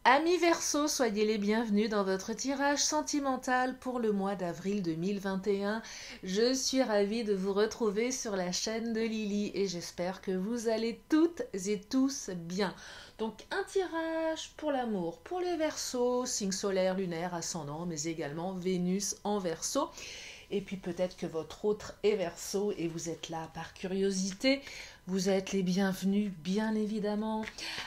Amis Verseau, soyez les bienvenus dans votre tirage sentimental pour le mois d'avril 2021. Je suis ravie de vous retrouver sur la chaîne de Lily et j'espère que vous allez toutes et tous bien. Donc un tirage pour l'amour, pour les Verseaux, signe solaire, lunaire, ascendant, mais également Vénus en Verseau. Et puis peut-être que votre autre est Verseau et vous êtes là par curiosité. Vous êtes les bienvenus, bien évidemment.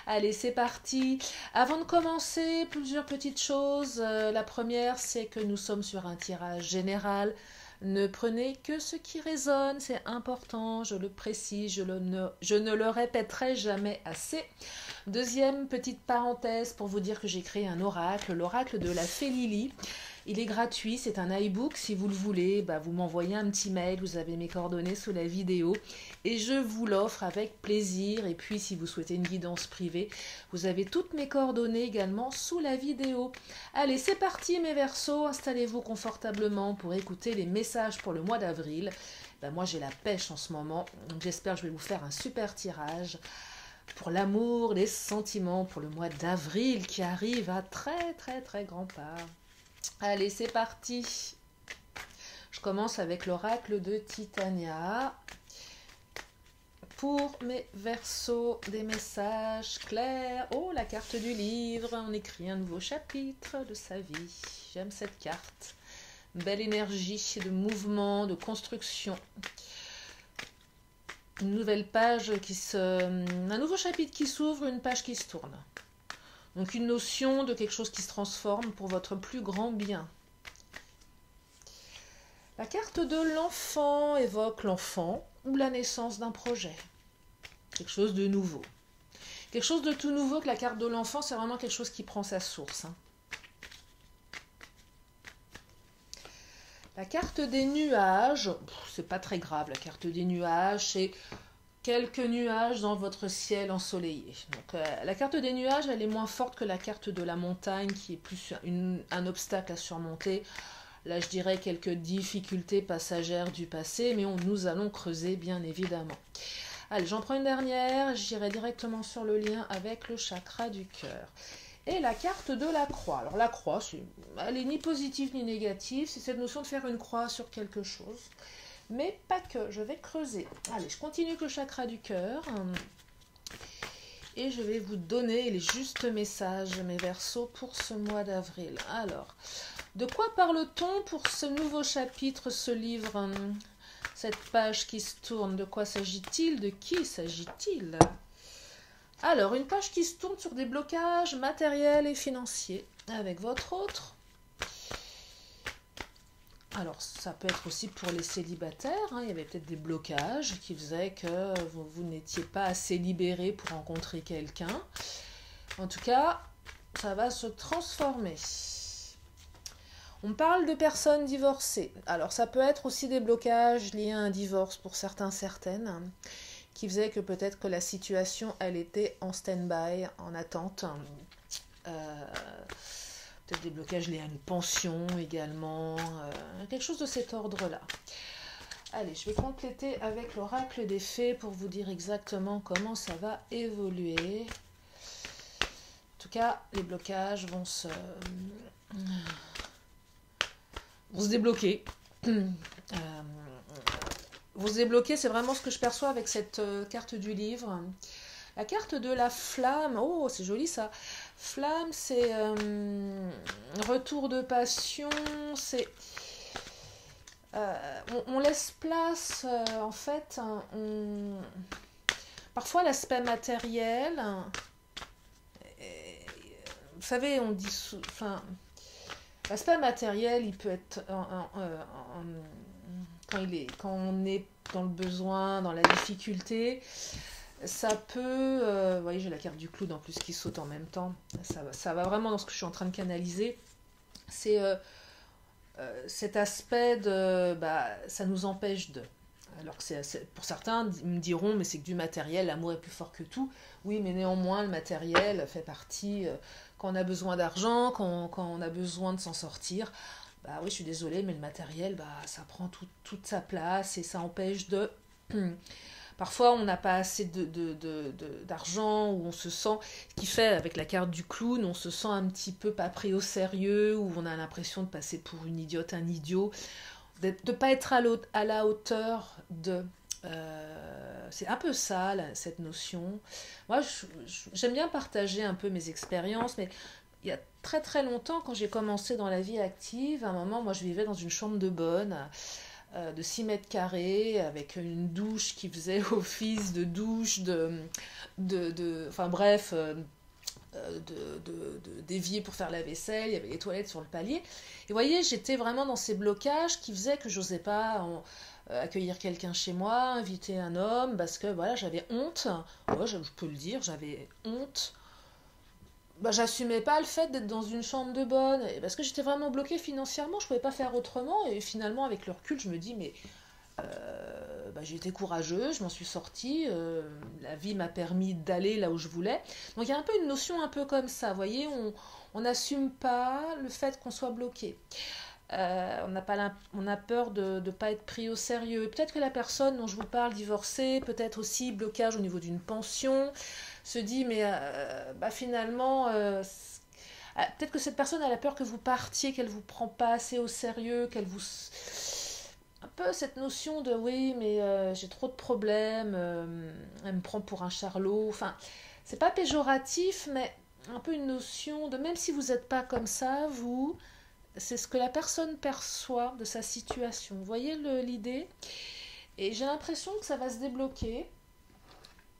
Allez, c'est parti. Avant de commencer, plusieurs petites choses. La première, c'est que nous sommes sur un tirage général. Ne prenez que ce qui résonne, c'est important, je le précise, je ne le répéterai jamais assez. Deuxième petite parenthèse pour vous dire que j'ai créé un oracle, l'oracle de la Fée Lily. Il est gratuit, c'est un iBook. Si vous le voulez, vous m'envoyez un petit mail, vous avez mes coordonnées sous la vidéo et je vous l'offre avec plaisir. Et puis si vous souhaitez une guidance privée, vous avez toutes mes coordonnées également sous la vidéo. Allez, c'est parti mes Verseaux, installez-vous confortablement pour écouter les messages pour le mois d'avril. Moi j'ai la pêche en ce moment, donc j'espère que je vais vous faire un super tirage pour l'amour, les sentiments, pour le mois d'avril qui arrive à très grand pas. Allez, c'est parti. Je commence avec l'oracle de Titania. Pour mes Verseaux, des messages clairs. Oh, la carte du livre. On écrit un nouveau chapitre de sa vie. J'aime cette carte. Belle énergie de mouvement, de construction. Une nouvelle page un nouveau chapitre qui s'ouvre, une page qui se tourne. Donc une notion de quelque chose qui se transforme pour votre plus grand bien. La carte de l'enfant évoque l'enfant ou la naissance d'un projet. Quelque chose de nouveau. Quelque chose de tout nouveau que la carte de l'enfant, c'est vraiment quelque chose qui prend sa source. La carte des nuages, c'est pas très grave, la carte des nuages, c'est quelques nuages dans votre ciel ensoleillé. Donc, la carte des nuages, elle est moins forte que la carte de la montagne, qui est plus un obstacle à surmonter. Là, je dirais quelques difficultés passagères du passé, mais nous allons creuser, bien évidemment. Allez, j'en prends une dernière, j'irai directement sur le lien avec le chakra du cœur. Et la carte de la croix. Alors, la croix, elle est ni positive ni négative, c'est cette notion de faire une croix sur quelque chose. Mais pas que, je vais creuser. Allez, je continue avec le chakra du cœur. Et je vais vous donner les justes messages, mes Verseaux, pour ce mois d'avril. Alors, de quoi parle-t-on pour ce nouveau chapitre, ce livre, cette page qui se tourne? De quoi s'agit-il? De qui s'agit-il? Alors, une page qui se tourne sur des blocages matériels et financiers. Avec votre autre. Alors, ça peut être aussi pour les célibataires. Il y avait peut-être des blocages qui faisaient que vous n'étiez pas assez libéré pour rencontrer quelqu'un. En tout cas, ça va se transformer. On parle de personnes divorcées. Alors, ça peut être aussi des blocages liés à un divorce pour certains, certaines, qui faisaient que peut-être que la situation, elle était en stand-by, en attente. Peut-être des blocages liés à une pension également, quelque chose de cet ordre-là. Allez, je vais compléter avec l'oracle des fées pour vous dire exactement comment ça va évoluer. En tout cas, les blocages vont se débloquer. Vous se débloquer, c'est vraiment ce que je perçois avec cette carte du livre. La carte de la flamme, oh c'est joli ça. Flamme, c'est retour de passion, c'est on laisse place en fait, parfois l'aspect matériel. Vous savez, on dit, l'aspect matériel, il peut être quand on est dans le besoin, dans la difficulté. Ça peut, vous voyez, j'ai la carte du clown en plus qui saute en même temps. Ça va vraiment dans ce que je suis en train de canaliser. C'est cet aspect de, ça nous empêche de. Alors que pour certains, ils me diront, mais c'est que du matériel, l'amour est plus fort que tout. Oui, mais néanmoins, le matériel fait partie, quand on a besoin d'argent, quand on a besoin de s'en sortir. Oui, je suis désolée, mais le matériel, ça prend toute sa place et ça empêche de... Parfois, on n'a pas assez d'argent, ou on se sent, ce qui fait avec la carte du clown, on se sent un petit peu pas pris au sérieux, ou on a l'impression de passer pour une idiote, un idiot, de ne pas être à la hauteur de... c'est un peu ça, cette notion. Moi, j'aime bien partager un peu mes expériences, mais il y a très très longtemps, quand j'ai commencé dans la vie active, à un moment, moi, je vivais dans une chambre de bonne, de 6 mètres carrés, avec une douche qui faisait office de douche, enfin bref, d'évier pour faire la vaisselle, il y avait les toilettes sur le palier. Et vous voyez, j'étais vraiment dans ces blocages qui faisaient que j'osais pas accueillir quelqu'un chez moi, inviter un homme, parce que voilà, j'avais honte. Ouais, je peux le dire, j'avais honte. Bah, j'assumais pas le fait d'être dans une chambre de bonne, parce que j'étais vraiment bloquée financièrement, je pouvais pas faire autrement, et finalement, avec le recul, je me dis, mais bah, j'ai été courageuse, je m'en suis sortie, la vie m'a permis d'aller là où je voulais. Donc il y a un peu une notion un peu comme ça, vous voyez, on n'assume pas le fait qu'on soit bloqué. On a peur de ne pas être pris au sérieux. Peut-être que la personne dont je vous parle, divorcée, peut-être aussi blocage au niveau d'une pension, se dit, mais bah, finalement, peut-être que cette personne a la peur que vous partiez, qu'elle ne vous prend pas assez au sérieux, qu'elle vous... Un peu cette notion de oui, mais j'ai trop de problèmes, elle me prend pour un charlot. Enfin, c'est pas péjoratif, mais un peu une notion de même si vous n'êtes pas comme ça, vous, c'est ce que la personne perçoit de sa situation. Vous voyez l'idée? Et j'ai l'impression que ça va se débloquer.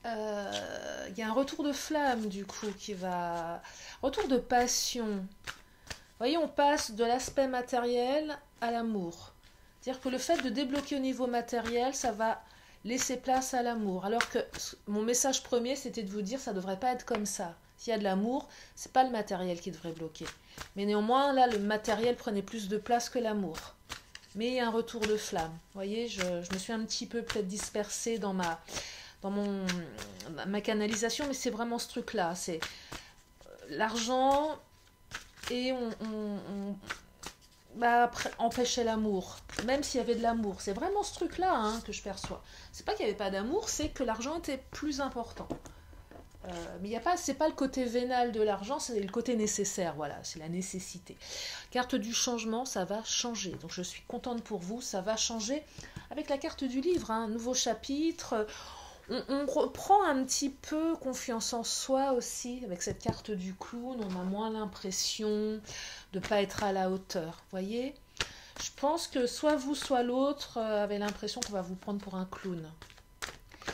Il y a un retour de flamme du coup qui va... Retour de passion. Vous voyez, on passe de l'aspect matériel à l'amour. C'est-à-dire que le fait de débloquer au niveau matériel, ça va laisser place à l'amour. Alors que mon message premier, c'était de vous dire, ça ne devrait pas être comme ça. S'il y a de l'amour, c'est pas le matériel qui devrait bloquer. Mais néanmoins, là, le matériel prenait plus de place que l'amour. Mais il y a un retour de flamme. Vous voyez, je me suis un petit peu peut-être dispersée dans ma canalisation, mais c'est vraiment ce truc-là. C'est l'argent et bah, empêchait l'amour, même s'il y avait de l'amour. C'est vraiment ce truc-là hein, que je perçois. C'est pas qu'il n'y avait pas d'amour, c'est que l'argent était plus important. Mais il y a pas, c'est pas le côté vénal de l'argent, c'est le côté nécessaire, voilà, c'est la nécessité. Carte du changement, ça va changer. Donc je suis contente pour vous, ça va changer avec la carte du livre, hein, nouveau chapitre. On reprend un petit peu confiance en soi aussi avec cette carte du clown. On a moins l'impression de ne pas être à la hauteur. Vous voyez, je pense que soit vous, soit l'autre avez l'impression qu'on va vous prendre pour un clown.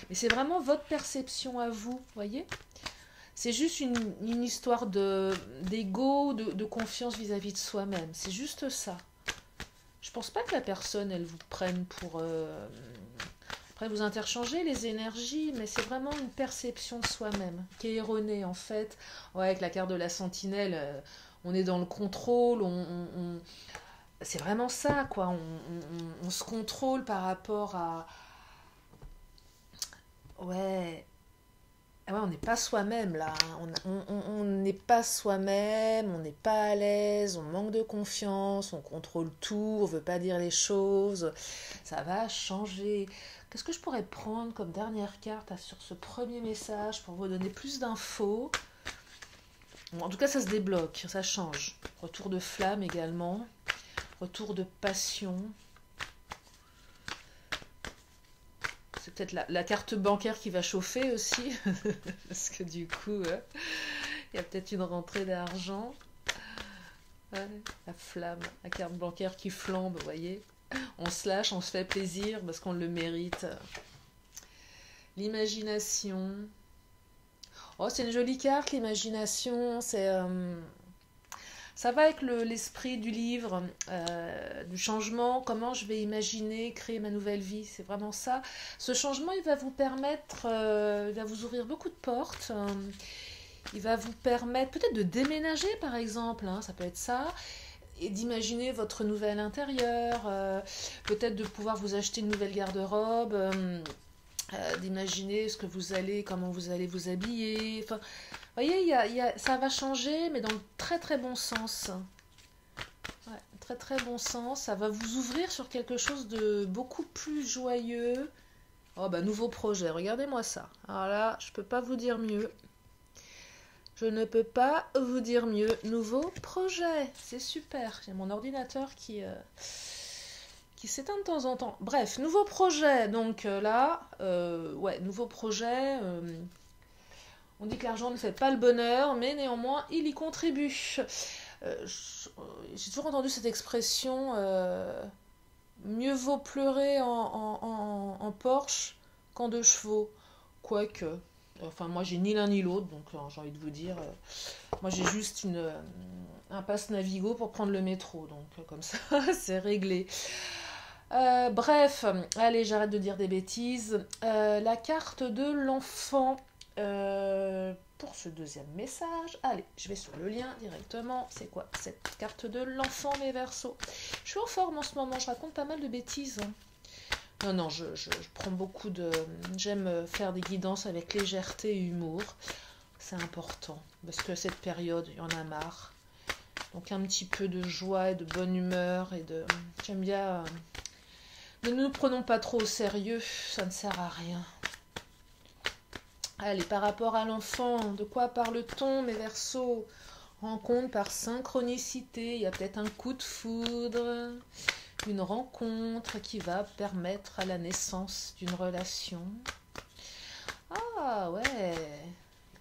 Mais c'est vraiment votre perception à vous, voyez. C'est juste une histoire d'ego, de confiance vis-à-vis de soi-même. C'est juste ça. Je pense pas que la personne, elle vous prenne pour... Après, vous interchangez les énergies, mais c'est vraiment une perception de soi-même qui est erronée, en fait. Ouais, avec la carte de la sentinelle, on est dans le contrôle, c'est vraiment ça, quoi. On se contrôle par rapport à... Ouais, ah ouais, on n'est pas soi-même là, hein. On n'est pas soi-même, on n'est pas à l'aise, on manque de confiance, on contrôle tout, on veut pas dire les choses. Ça va changer. Qu'est-ce que je pourrais prendre comme dernière carte sur ce premier message pour vous donner plus d'infos? Bon, en tout cas, ça se débloque, ça change. Retour de flamme également, retour de passion. C'est peut-être la carte bancaire qui va chauffer aussi, parce que du coup, il y a peut-être une rentrée d'argent. Ouais, la flamme, la carte bancaire qui flambe, vous voyez. On se lâche, on se fait plaisir parce qu'on le mérite. L'imagination. Oh, c'est une jolie carte, l'imagination. Ça va avec l'esprit du livre, du changement, comment je vais imaginer, créer ma nouvelle vie, c'est vraiment ça. Ce changement, il va vous permettre, il va vous ouvrir beaucoup de portes, il va vous permettre peut-être de déménager par exemple, hein, ça peut être ça, et d'imaginer votre nouvel intérieur, peut-être de pouvoir vous acheter une nouvelle garde-robe, d'imaginer comment vous allez vous habiller, enfin... Vous voyez, ça va changer, mais dans le très très bon sens. Ouais, très très bon sens. Ça va vous ouvrir sur quelque chose de beaucoup plus joyeux Oh bah nouveau projet, regardez-moi ça. Alors là, je peux pas vous dire mieux. Je ne peux pas vous dire mieux. Nouveau projet, c'est super. J'ai mon ordinateur qui s'éteint de temps en temps. Bref, nouveau projet. Donc là, ouais, nouveau projet. On dit que l'argent ne fait pas le bonheur, mais néanmoins, il y contribue. J'ai toujours entendu cette expression mieux vaut pleurer en Porsche qu'en deux chevaux. Quoique. Enfin, moi, j'ai ni l'un ni l'autre, donc j'ai envie de vous dire. Moi, j'ai juste un pass Navigo pour prendre le métro, donc comme ça, c'est réglé. Bref, allez, j'arrête de dire des bêtises. La carte de l'enfant. Pour ce deuxième message, allez, je vais sur le lien directement. C'est quoi cette carte de l'enfant, mes Verseaux? Je suis en forme en ce moment, je raconte pas mal de bêtises. Non, je prends beaucoup de... J'aime faire des guidances avec légèreté et humour. C'est important, parce que cette période, il y en a marre. Donc un petit peu de joie et de bonne humeur et de... J'aime bien... Ne nous prenons pas trop au sérieux, ça ne sert à rien. Allez, par rapport à l'enfant, de quoi parle-t-on, mes Verseaux? Rencontre par synchronicité, il y a peut-être un coup de foudre, une rencontre qui va permettre à la naissance d'une relation. Ah ouais,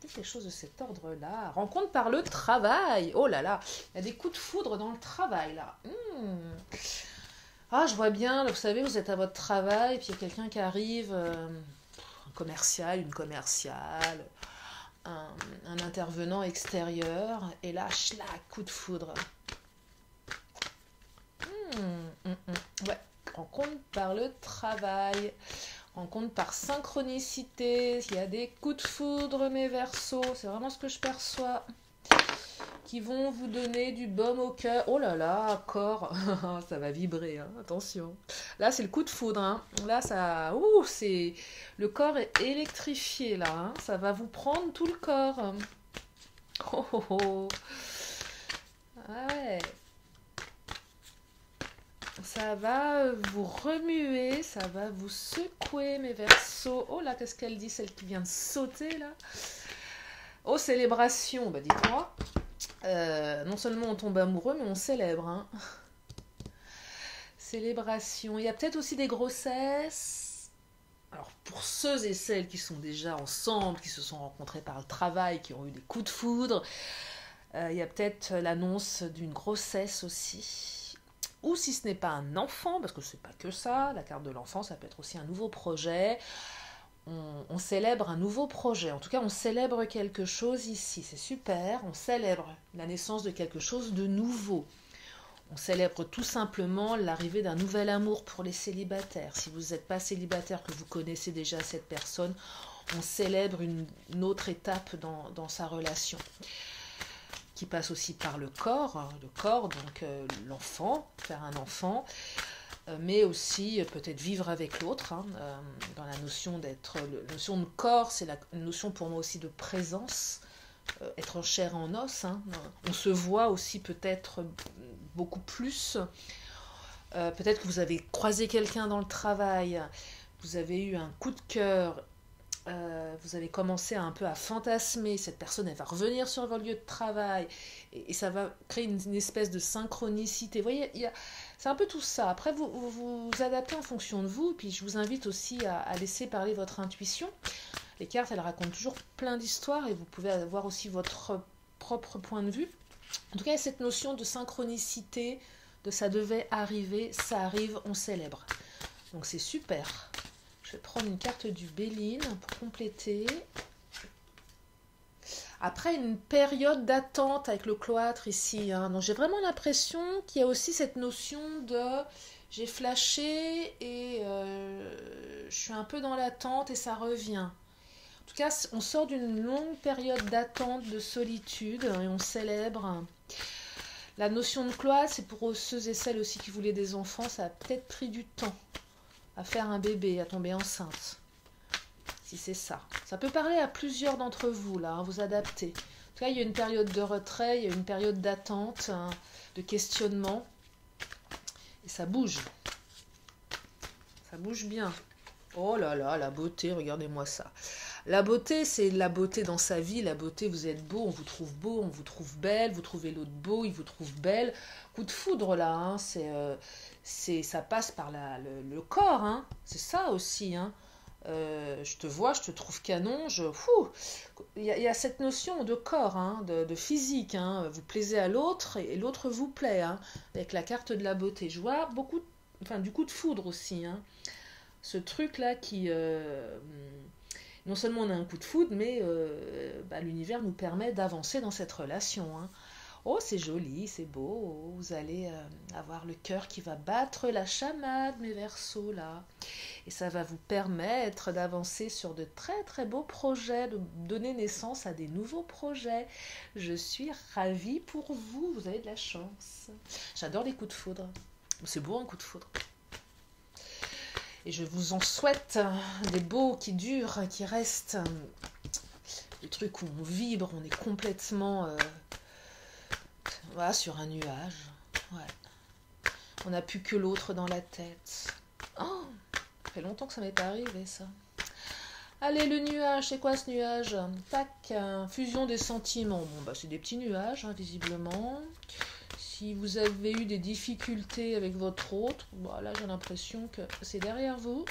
quelque chose de cet ordre-là. Rencontre par le travail. Oh là là, il y a des coups de foudre dans le travail là. Ah, je vois bien, vous savez, vous êtes à votre travail, puis il y a quelqu'un qui arrive... commercial, une commerciale, un intervenant extérieur, et là, schlac, coup de foudre. Ouais, rencontre par le travail, rencontre par synchronicité, il y a des coups de foudre, mes Verseaux, c'est vraiment ce que je perçois, qui vont vous donner du baume au cœur. Oh là là, corps, ça va vibrer, hein, attention. Là, c'est le coup de foudre, hein. Là, ça, c'est le corps est électrifié là, hein. Ça va vous prendre tout le corps. Oh oh oh. Ah ouais. Ça va vous remuer, ça va vous secouer, mes Verseaux. Oh là, qu'est-ce qu'elle dit, celle qui vient de sauter là? Oh, célébration, bah dites-moi. Non seulement on tombe amoureux, mais on célèbre. Hein. Célébration. Il y a peut-être aussi des grossesses. Alors, pour ceux et celles qui sont déjà ensemble, qui se sont rencontrés par le travail, qui ont eu des coups de foudre, il y a peut-être l'annonce d'une grossesse aussi. Ou si ce n'est pas un enfant, parce que c'est pas que ça, la carte de l'enfant, ça peut être aussi un nouveau projet. On célèbre un nouveau projet. En tout cas, on célèbre quelque chose ici. C'est super. On célèbre la naissance de quelque chose de nouveau. On célèbre tout simplement l'arrivée d'un nouvel amour pour les célibataires. Si vous n'êtes pas célibataire, que vous connaissez déjà cette personne, on célèbre une autre étape dans sa relation, qui passe aussi par le corps, donc l'enfant, faire un enfant, mais aussi peut-être vivre avec l'autre, hein, dans la notion d'être... La notion de corps, c'est la notion pour moi aussi de présence, être en chair et en os. Hein. On se voit aussi peut-être beaucoup plus. Peut-être que vous avez croisé quelqu'un dans le travail, vous avez eu un coup de cœur, vous avez commencé un peu à fantasmer, cette personne elle va revenir sur votre lieu de travail et ça va créer une espèce de synchronicité. Vous voyez, c'est un peu tout ça. Après, vous adaptez en fonction de vous, puis je vous invite aussi à laisser parler votre intuition. Les cartes, elles racontent toujours plein d'histoires et vous pouvez avoir aussi votre propre point de vue. En tout cas, il y a cette notion de synchronicité, de ça devait arriver, ça arrive, on célèbre. Donc c'est super. Je vais prendre une carte du Béline pour compléter. Après une période d'attente avec le cloître ici, hein, donc j'ai vraiment l'impression qu'il y a aussi cette notion de j'ai flashé et je suis un peu dans l'attente et ça revient. En tout cas, on sort d'une longue période d'attente, de solitude et on célèbre. La notion de cloître, c'est pour ceux et celles aussi qui voulaient des enfants, ça a peut-être pris du temps à faire un bébé, à tomber enceinte. Si c'est ça. Ça peut parler à plusieurs d'entre vous, là, hein, vous adaptez. En tout cas, il y a une période de retrait, il y a une période d'attente, hein, de questionnement. Et ça bouge. Ça bouge bien. Oh là là, la beauté, regardez-moi ça. La beauté, c'est la beauté dans sa vie. La beauté, vous êtes beau, on vous trouve belle, vous trouvez l'autre beau, il vous trouve belle. Coup de foudre là, hein, ça passe par le corps, hein. C'est ça aussi, hein. Je te vois, je te trouve canon, il y a cette notion de corps, hein, de physique, hein. Vous plaisez à l'autre et l'autre vous plaît, hein, avec la carte de la beauté. Je vois beaucoup, enfin, du coup de foudre aussi, hein. Ce truc-là qui, non seulement on a un coup de foudre, mais bah, l'univers nous permet d'avancer dans cette relation, hein. Oh, c'est joli, c'est beau. Vous allez avoir le cœur qui va battre la chamade, mes Verseaux, là. Et ça va vous permettre d'avancer sur de très très beaux projets, de donner naissance à des nouveaux projets. Je suis ravie pour vous, vous avez de la chance. J'adore les coups de foudre. C'est beau un coup de foudre. Et je vous en souhaite des beaux qui durent, qui restent. Des trucs où on vibre, on est complètement voilà, sur un nuage. Ouais. On n'a plus que l'autre dans la tête. Oh, ça fait longtemps que ça m'est pas arrivé, ça. Allez, le nuage, c'est quoi ce nuage? Tac, fusion des sentiments. Bon, bah, c'est des petits nuages, hein, visiblement. Si vous avez eu des difficultés avec votre autre, voilà, j'ai l'impression que c'est derrière vous.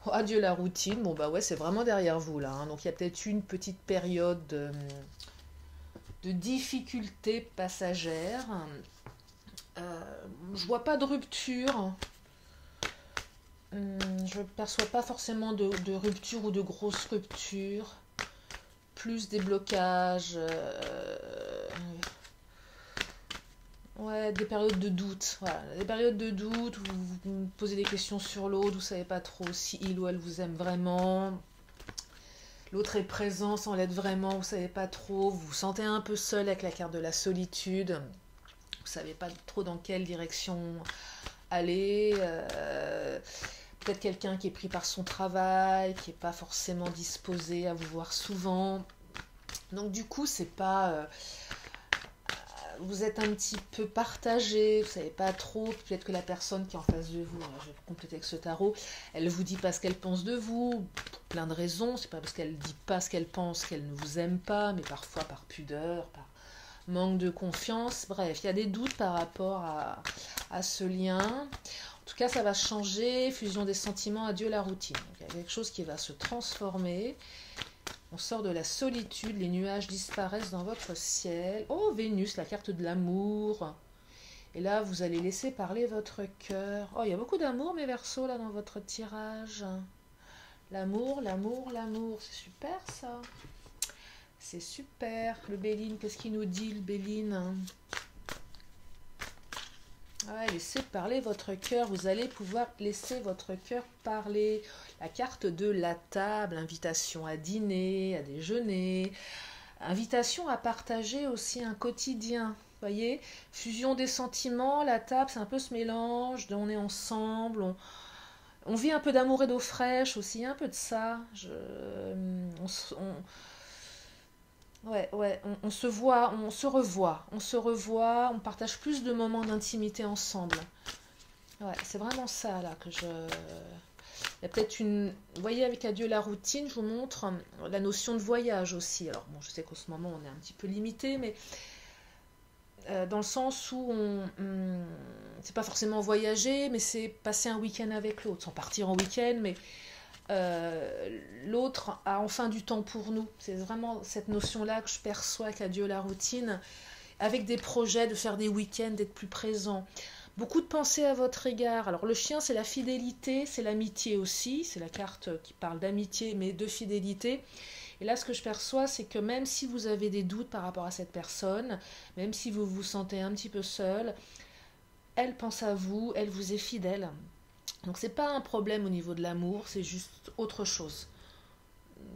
Oh, adieu la routine. Bon, bah ouais, c'est vraiment derrière vous, là, hein. Donc, il y a peut-être une petite période de difficultés passagères. Je vois pas de rupture. Je ne perçois pas forcément de rupture ou de grosse rupture. Plus des blocages. Ouais, des périodes de doute. Voilà, des périodes de doute où vous posez des questions sur l'autre, vous ne savez pas trop si il ou elle vous aime vraiment. L'autre est présent sans l'être vraiment, vous ne savez pas trop. Vous vous sentez un peu seul avec la carte de la solitude. Vous ne savez pas trop dans quelle direction aller. Peut-être quelqu'un qui est pris par son travail, qui n'est pas forcément disposé à vous voir souvent. Donc du coup, c'est pas... vous êtes un petit peu partagé, vous savez pas trop, peut-être que la personne qui est en face de vous, je vais compléter avec ce tarot, elle vous dit pas ce qu'elle pense de vous, pour plein de raisons, c'est pas parce qu'elle dit pas ce qu'elle pense qu'elle ne vous aime pas, mais parfois par pudeur, par manque de confiance, bref, il y a des doutes par rapport à ce lien. En tout cas, ça va changer, fusion des sentiments, adieu la routine. Donc, il y a quelque chose qui va se transformer. On sort de la solitude, les nuages disparaissent dans votre ciel. Oh, Vénus, la carte de l'amour. Et là, vous allez laisser parler votre cœur. Oh, il y a beaucoup d'amour, mes Verseaux, là, dans votre tirage. L'amour, l'amour, l'amour. C'est super, ça. C'est super. Le Béline, qu'est-ce qu'il nous dit, le Béline? Ouais, laissez parler votre cœur. Vous allez pouvoir laisser votre cœur parler. La carte de la table, invitation à dîner, à déjeuner, invitation à partager aussi un quotidien. Voyez, fusion des sentiments, la table, c'est un peu ce mélange, on est ensemble, on vit un peu d'amour et d'eau fraîche aussi, un peu de ça. Ouais, ouais, on se voit, on se revoit, on partage plus de moments d'intimité ensemble. Ouais, c'est vraiment ça là que je... Il y a peut-être une... Vous voyez, avec Adieu la routine, je vous montre la notion de voyage aussi. Alors bon, je sais qu'en ce moment on est un petit peu limité, mais dans le sens où c'est pas forcément voyager, mais c'est passer un week-end avec l'autre, sans partir en week-end, mais l'autre a enfin du temps pour nous. C'est vraiment cette notion-là que je perçois qu'Adieu la routine, avec des projets de faire des week-ends, d'être plus présent. Beaucoup de pensées à votre égard. Alors le chien, c'est la fidélité, c'est l'amitié aussi. C'est la carte qui parle d'amitié, mais de fidélité. Et là, ce que je perçois, c'est que même si vous avez des doutes par rapport à cette personne, même si vous vous sentez un petit peu seul, elle pense à vous, elle vous est fidèle. Donc c'est pas un problème au niveau de l'amour, c'est juste autre chose.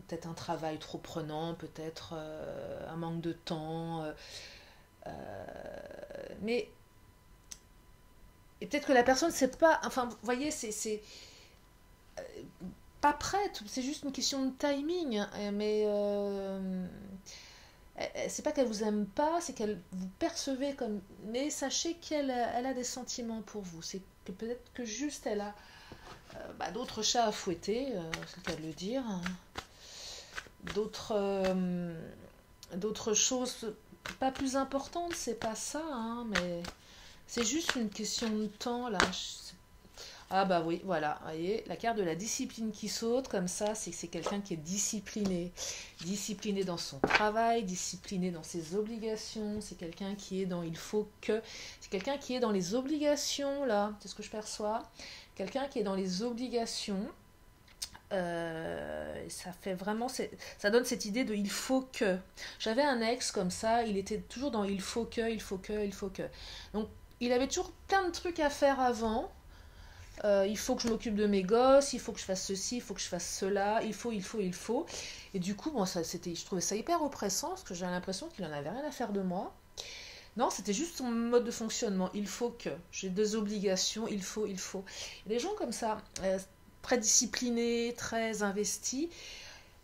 Peut-être un travail trop prenant, peut-être un manque de temps. Mais et peut-être que la personne ne sait pas... Enfin, vous voyez, c'est pas prête, c'est juste une question de timing. Mais c'est pas qu'elle vous aime pas, c'est qu'elle vous percevez comme... Mais sachez qu'elle a des sentiments pour vous. C'est que peut-être que juste elle a d'autres chats à fouetter, c'est le cas de le dire. D'autres choses pas plus importantes, c'est pas ça, hein, mais c'est juste une question de temps là. Ah bah oui, voilà, vous voyez, la carte de la discipline qui saute, comme ça, c'est que c'est quelqu'un qui est discipliné. Discipliné dans son travail, discipliné dans ses obligations, c'est quelqu'un qui est dans il faut que. C'est quelqu'un qui est dans les obligations, là, c'est ce que je perçois. Quelqu'un qui est dans les obligations, ça fait vraiment, ça donne cette idée de il faut que. J'avais un ex comme ça, il était toujours dans il faut que, il faut que, il faut que. Donc, il avait toujours plein de trucs à faire avant. Il faut que je m'occupe de mes gosses, il faut que je fasse ceci, il faut que je fasse cela, il faut, il faut, il faut. Et du coup, bon, je trouvais ça hyper oppressant parce que j'avais l'impression qu'il en avait rien à faire de moi. Non, c'était juste son mode de fonctionnement. Il faut que. J'ai des obligations, il faut, il faut. Et des gens comme ça, très disciplinés, très investis,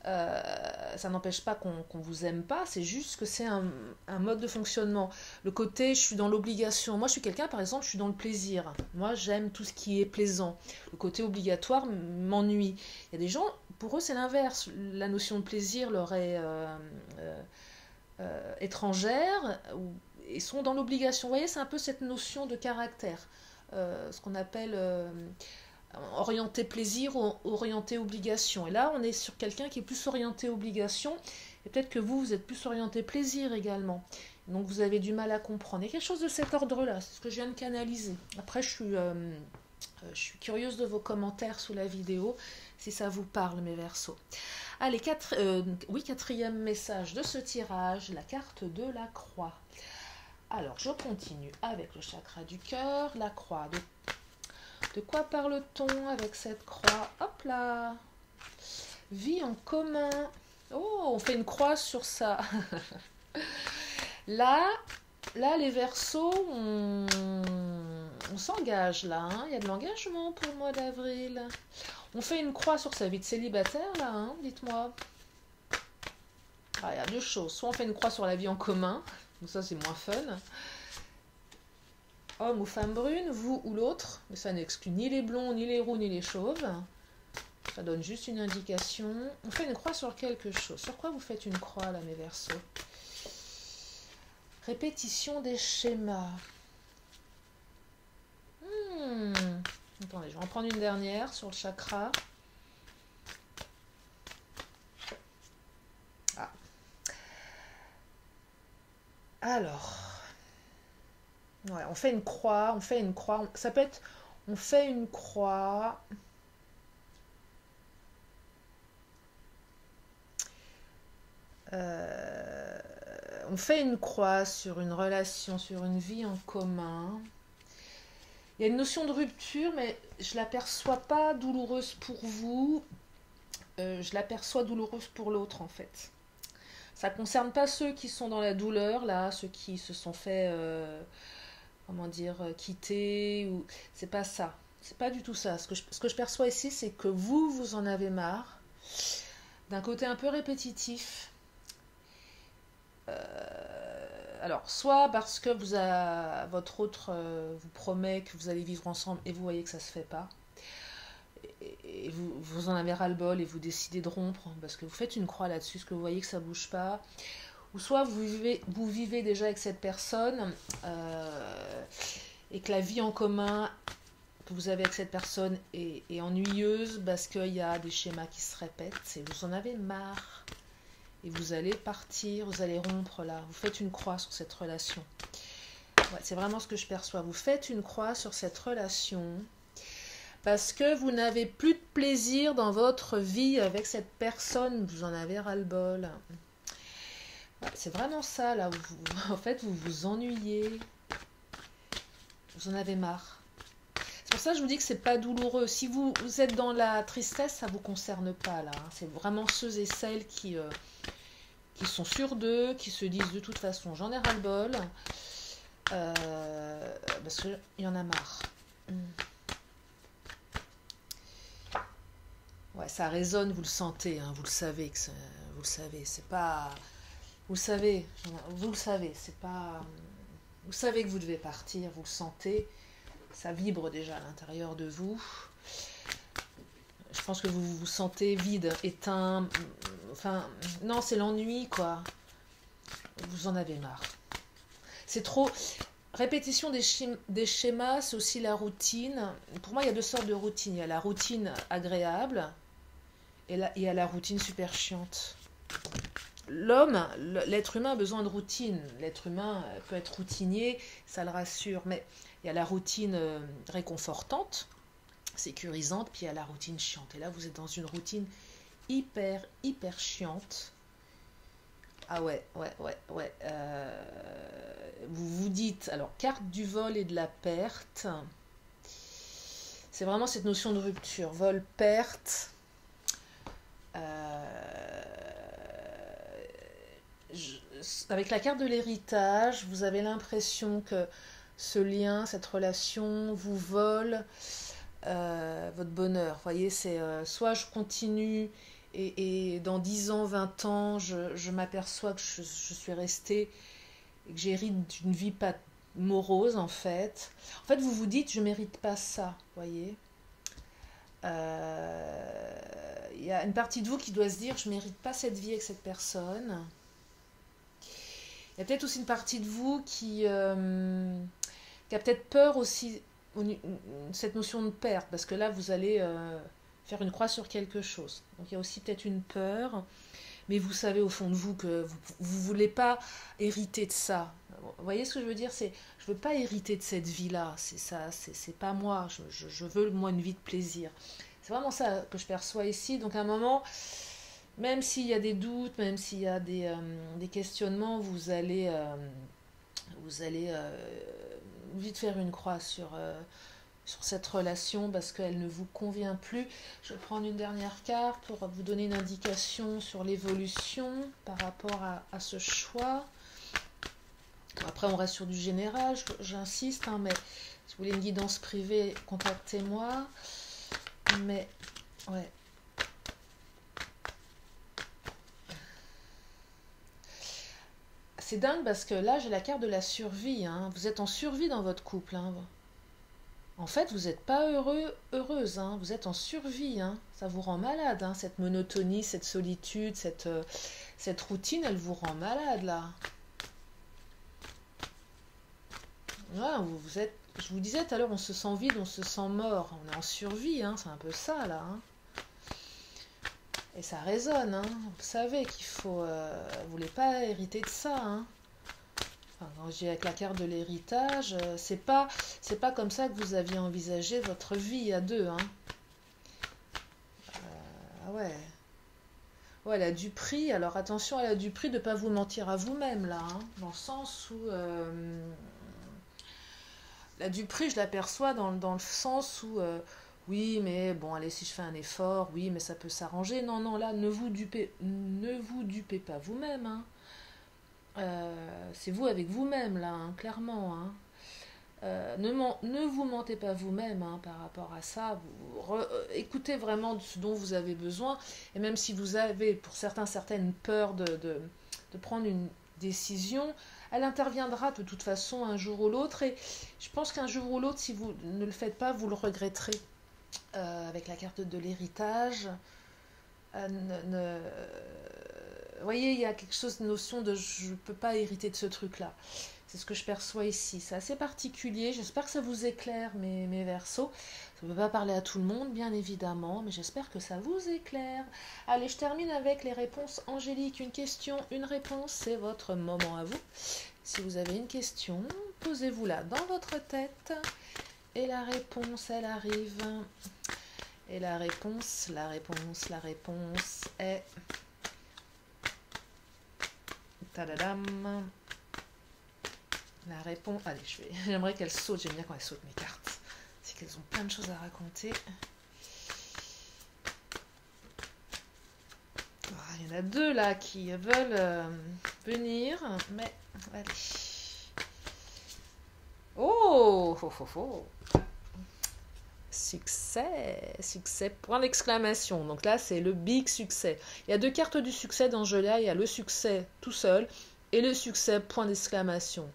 ça n'empêche pas qu'on vous aime pas, c'est juste que c'est un mode de fonctionnement. Le côté, je suis dans l'obligation. Moi, je suis quelqu'un, par exemple, je suis dans le plaisir. Moi, j'aime tout ce qui est plaisant. Le côté obligatoire m'ennuie. Il y a des gens, pour eux, c'est l'inverse. La notion de plaisir leur est étrangère et sont dans l'obligation. Vous voyez, c'est un peu cette notion de caractère. Ce qu'on appelle orienté plaisir ou orienté obligation. Et là, on est sur quelqu'un qui est plus orienté obligation. Et peut-être que vous êtes plus orienté plaisir également. Donc, vous avez du mal à comprendre. Il y a quelque chose de cet ordre-là. C'est ce que je viens de canaliser. Après, je suis curieuse de vos commentaires sous la vidéo, si ça vous parle, mes Verseaux. Allez, quatrième message de ce tirage, la carte de la croix. Alors, je continue avec le chakra du cœur, la croix. De quoi parle-t-on avec cette croix? Hop là! Vie en commun. Oh, on fait une croix sur ça. Là, les Verseaux, on s'engage là. Hein. Il y a de l'engagement pour le mois d'avril. On fait une croix sur sa vie de célibataire là, hein, dites-moi. Ah, il y a deux choses. Soit on fait une croix sur la vie en commun, donc ça c'est moins fun. Homme ou femme brune, vous ou l'autre, mais ça n'exclut ni les blonds, ni les roux, ni les chauves. Ça donne juste une indication. On fait une croix sur quelque chose. Sur quoi vous faites une croix là, mes Verseaux? Répétition des schémas. Attendez, je vais en prendre une dernière sur le chakra. Ah. Alors, ouais, on fait une croix, ça peut être, on fait une croix. On fait une croix sur une relation, sur une vie en commun. Il y a une notion de rupture, mais je la perçois pas douloureuse pour vous. Je la perçois douloureuse pour l'autre, en fait. Ça ne concerne pas ceux qui sont dans la douleur, là, ceux qui se sont fait, quitter. Ou... C'est pas ça. C'est pas du tout ça. Ce que je perçois ici, c'est que vous en avez marre. D'un côté un peu répétitif. Alors, soit parce que votre autre vous promet que vous allez vivre ensemble et vous voyez que ça se fait pas. Et vous en avez ras-le-bol et vous décidez de rompre parce que vous faites une croix là-dessus, parce que vous voyez que ça bouge pas. Ou soit vous vivez déjà avec cette personne et que la vie en commun que vous avez avec cette personne est ennuyeuse parce qu'il y a des schémas qui se répètent et vous en avez marre. Et vous allez partir, vous allez rompre là. Vous faites une croix sur cette relation. Ouais, c'est vraiment ce que je perçois. Vous faites une croix sur cette relation parce que vous n'avez plus de plaisir dans votre vie avec cette personne. Vous en avez ras-le-bol. Ouais, c'est vraiment ça là. En fait, vous vous ennuyez. Vous en avez marre. C'est pour ça que je vous dis que c'est pas douloureux. Si vous êtes dans la tristesse, ça vous concerne pas là. C'est vraiment ceux et celles qui sont sûrs d'eux, qui se disent de toute façon j'en ai ras-le-bol, parce qu'il y en a marre. Ouais, ça résonne, vous le sentez, hein, vous le savez, c'est pas... Vous le savez, c'est pas... Vous savez que vous devez partir, vous le sentez, ça vibre déjà à l'intérieur de vous. Je pense que vous vous sentez vide, éteint. Enfin, non, c'est l'ennui, quoi. Vous en avez marre. C'est trop. Répétition des schémas, c'est aussi la routine. Pour moi, il y a deux sortes de routines. Il y a la routine agréable et il y a la routine super chiante. L'être humain a besoin de routine. L'être humain peut être routinier, ça le rassure. Mais il y a la routine réconfortante, sécurisante, puis il y a la routine chiante. Et là, vous êtes dans une routine hyper, hyper chiante. Ah ouais. Vous vous dites, alors, carte du vol et de la perte. C'est vraiment cette notion de rupture. Vol, perte. Avec la carte de l'héritage, vous avez l'impression que ce lien, cette relation vous vole votre bonheur. Vous voyez, c'est soit je continue et dans 10 ans, 20 ans, je m'aperçois que je suis restée et que j'hérite d'une vie pas morose en fait. En fait, vous vous dites, je mérite pas ça, vous voyez. Il y a une partie de vous qui doit se dire, je mérite pas cette vie avec cette personne. Il y a peut-être aussi une partie de vous qui a peut-être peur aussi, cette notion de perte, parce que là, vous allez faire une croix sur quelque chose. Donc il y a aussi peut-être une peur, mais vous savez au fond de vous que vous ne voulez pas hériter de ça. Vous voyez ce que je veux dire? C'est, je veux pas hériter de cette vie-là, c'est ça, c'est pas moi, je veux moi une vie de plaisir. C'est vraiment ça que je perçois ici. Donc à un moment, même s'il y a des doutes, même s'il y a des questionnements, vous allez vite faire une croix sur cette relation parce qu'elle ne vous convient plus. Je vais prendre une dernière carte pour vous donner une indication sur l'évolution par rapport à ce choix. Après, on reste sur du général, j'insiste, hein, mais si vous voulez une guidance privée, contactez-moi. Mais, ouais. C'est dingue parce que là, j'ai la carte de la survie. Hein. Vous êtes en survie dans votre couple. Hein. En fait, vous n'êtes pas heureuse. Hein. Vous êtes en survie. Hein. Ça vous rend malade. Hein. Cette monotonie, cette solitude, cette routine, elle vous rend malade, là. Ouais, vous êtes, je vous disais tout à l'heure, on se sent vide, on se sent mort. On est en survie. Hein. C'est un peu ça, là. Hein. Et ça résonne, hein. Vous savez qu'il faut... vous voulez pas hériter de ça, hein. Enfin, quand j'ai avec la carte de l'héritage, c'est pas comme ça que vous aviez envisagé votre vie à deux, hein. Ah ouais. Ouais, elle a du prix. Alors attention, elle a du prix de ne pas vous mentir à vous-même, là, hein. Dans le sens où... elle a du prix, je l'aperçois dans le sens où... oui, mais bon, allez, si je fais un effort, oui, mais ça peut s'arranger. Non, non, là, ne vous dupez pas vous-même. Hein. C'est vous avec vous-même, là, hein, clairement. Hein. Ne vous mentez pas vous-même hein, par rapport à ça. Écoutez vraiment ce dont vous avez besoin. Et même si vous avez, pour certaines peur de prendre une décision, elle interviendra de toute façon un jour ou l'autre. Et je pense qu'un jour ou l'autre, si vous ne le faites pas, vous le regretterez. Avec la carte de l'héritage. Vous voyez, il y a quelque chose, une notion de je ne peux pas hériter de ce truc-là. C'est ce que je perçois ici. C'est assez particulier. J'espère que ça vous éclaire, mes Verseaux. Ça ne peut pas parler à tout le monde, bien évidemment, mais j'espère que ça vous éclaire. Allez, je termine avec les réponses angéliques. Une question, une réponse, c'est votre moment à vous. Si vous avez une question, posez-vous-la dans votre tête. Et la réponse, elle arrive. Et la réponse est... Tadadam. La réponse... Allez, j'aimerais qu'elle saute. J'aime bien quand elles sautent, mes cartes. C'est qu'elles ont plein de choses à raconter. Il y en a deux, là, qui veulent venir. Mais, allez. Oh, Succès, point d'exclamation. Donc là, c'est le big succès. Il y a deux cartes du succès d'Angela. Il y a le succès tout seul et le succès, point d'exclamation.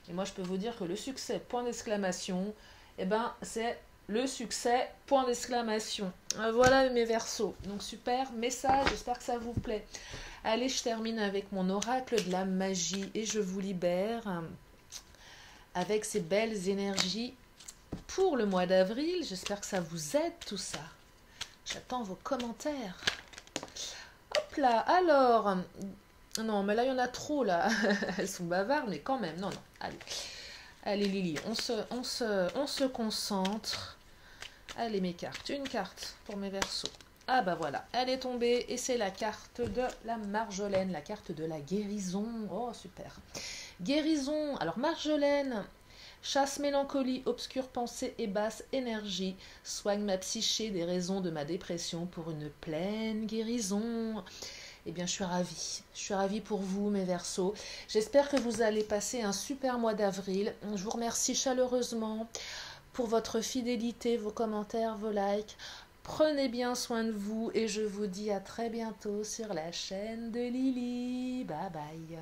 Et moi, je peux vous dire que le succès, point d'exclamation, eh ben, c'est le succès, point d'exclamation. Voilà mes Verseaux. Donc super message, j'espère que ça vous plaît. Allez, je termine avec mon oracle de la magie et je vous libère avec ces belles énergies pour le mois d'avril. J'espère que ça vous aide tout ça. J'attends vos commentaires. Hop là, alors... Non, mais là, il y en a trop, là. Elles sont bavardes, mais quand même. Non, non, allez. Allez, Lily, on se concentre. Allez, mes cartes. Une carte pour mes Verseaux. Ah bah voilà, elle est tombée et c'est la carte de la Marjolaine, la carte de la guérison. Oh, super. Guérison. Alors, Marjolaine, chasse mélancolie, obscure pensée et basse énergie. Soigne ma psyché des raisons de ma dépression pour une pleine guérison. Eh bien, je suis ravie. Je suis ravie pour vous, mes Verseaux. J'espère que vous allez passer un super mois d'avril. Je vous remercie chaleureusement pour votre fidélité, vos commentaires, vos likes. Prenez bien soin de vous et je vous dis à très bientôt sur la chaîne de Lily. Bye bye.